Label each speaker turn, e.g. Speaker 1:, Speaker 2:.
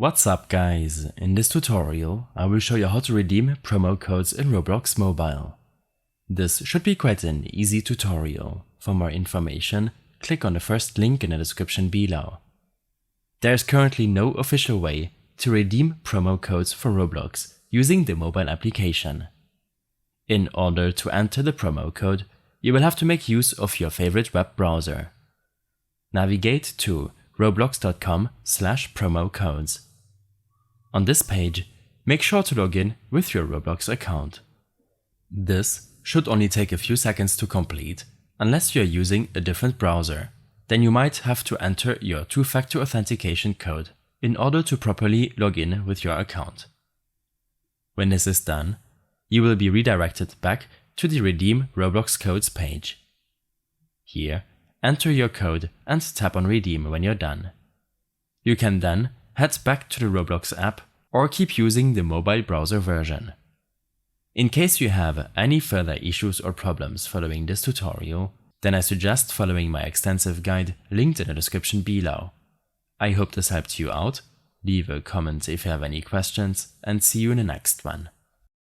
Speaker 1: What's up guys, in this tutorial I will show you how to redeem promo codes in Roblox Mobile. This should be quite an easy tutorial. For more information, click on the first link in the description below. There is currently no official way to redeem promo codes for Roblox using the mobile application. In order to enter the promo code, you will have to make use of your favorite web browser. Navigate to roblox.com/promocodes. On this page, make sure to log in with your Roblox account. This should only take a few seconds to complete, unless you are using a different browser. Then you might have to enter your two-factor authentication code in order to properly log in with your account. When this is done, you will be redirected back to the Redeem Roblox Codes page. Here, enter your code and tap on Redeem when you're done. You can then head back to the Roblox app or keep using the mobile browser version. In case you have any further issues or problems following this tutorial, then I suggest following my extensive guide linked in the description below. I hope this helped you out. Leave a comment if you have any questions and see you in the next one.